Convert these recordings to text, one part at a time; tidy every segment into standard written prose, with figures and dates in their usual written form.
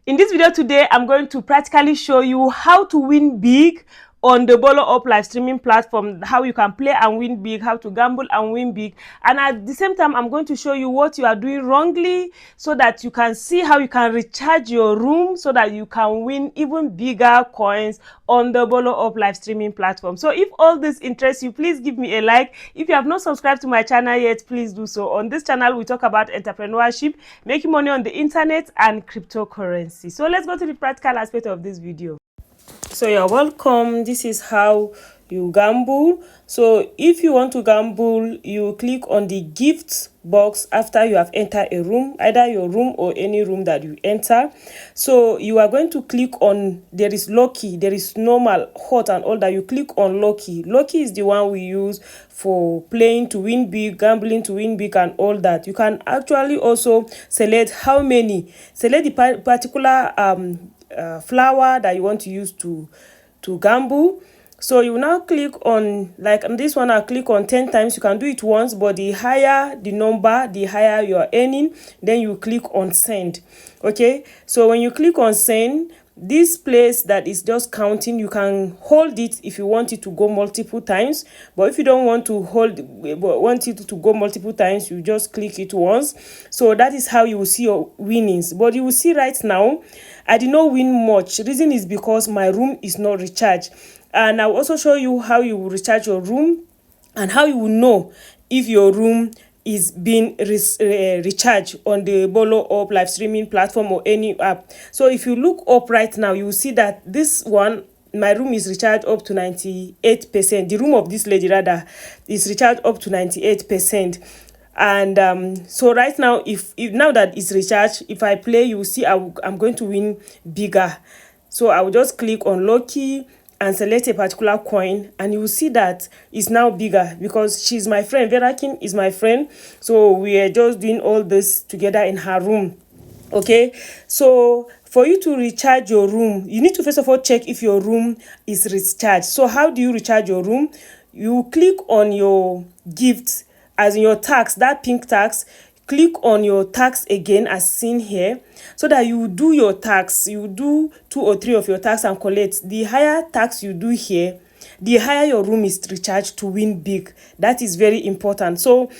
In this video today, I'm going to practically show you how to win big on the BoloUp live streaming platform, how you can play and win big, how to gamble and win big. And at the same time, I'm going to show you what you are doing wrongly so that you can see how you can recharge your room so that you can win even bigger coins on the BoloUp live streaming platform. So if all this interests you, please give me a like. If you have not subscribed to my channel yet, please do so. On this channel, we talk about entrepreneurship, making money on the internet, and cryptocurrency. So let's go to the practical aspect of this video. So you're welcome. This is how you gamble. So if you want to gamble, you click on the gift box after you have entered a room, either your room or any room that you enter. So you are going to click on, there is lucky, there is normal, hot, and all that. You click on lucky. Lucky is the one we use for playing to win big, gambling to win big, and all that. You can actually also select how many, select the particular flower that you want to use to gamble. So you now click on, like on this one, I'll click on 10 times. You can do it once, but the higher the number, the higher you are earning. Then you click on send. Okay, so when you click on send, this place that is just counting, you can hold it if you want it to go multiple times. But if you don't want to want it to go multiple times, you just click it once. So that is how you will see your winnings. But you will see right now, I did not win much. Reason is because my room is not recharged. And I'll also show you how you will recharge your room and how you will know if your room is being recharged on the BoloUp live streaming platform or any app. So if you look up right now, you will see that this one, my room is recharged up to 98%. The room of this lady rather is recharged up to 98%. And so right now, if now that it's recharged, if I play, you will see I'm going to win bigger. So I will just click on lucky and select a particular coin, and you will see that it's now bigger because she's my friend. Verakin is my friend, so we are just doing all this together in her room. Okay, so for you to recharge your room, you need to first of all check if your room is recharged. So how do you recharge your room? You click on your gift, as in your tax, that pink tax. Click on your tax again as seen here, so that you do your tax. You do 2 or 3 of your tax and collect. The higher tax you do here, the higher your room is recharged to win big. That is very important. So,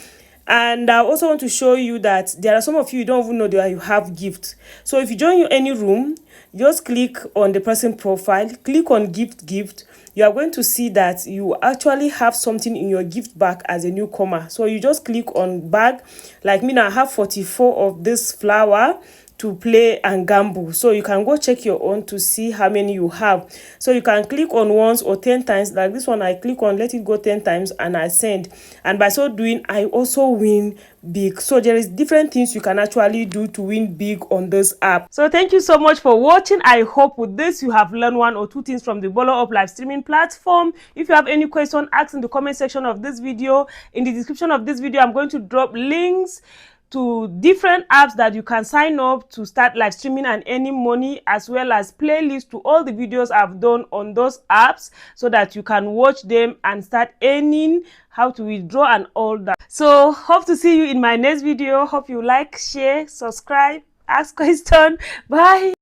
and I also want to show you that there are some of you don't even know that you have gift. So if you join any room, just click on the person profile, click on gift. You are going to see that you actually have something in your gift bag as a newcomer. So you just click on bag. Like me now, I have 44 of this flower to play and gamble. So you can go check your own to see how many you have. So you can click on once or 10 times. Like this one, I click on let it go 10 times and I send. And by so doing, I also win big. So there is different things you can actually do to win big on this app. So thank you so much for watching. I hope with this you have learned 1 or 2 things from the BoloUp live streaming platform. If you have any question, ask in the comment section of this video. In the description of this video, I'm going to drop links to different apps that you can sign up to start live streaming and earning money, as well as playlists to all the videos I've done on those apps, so that you can watch them and start earning, how to withdraw and all that. So hope to see you in my next video. Hope you like, share, subscribe, ask question. Bye.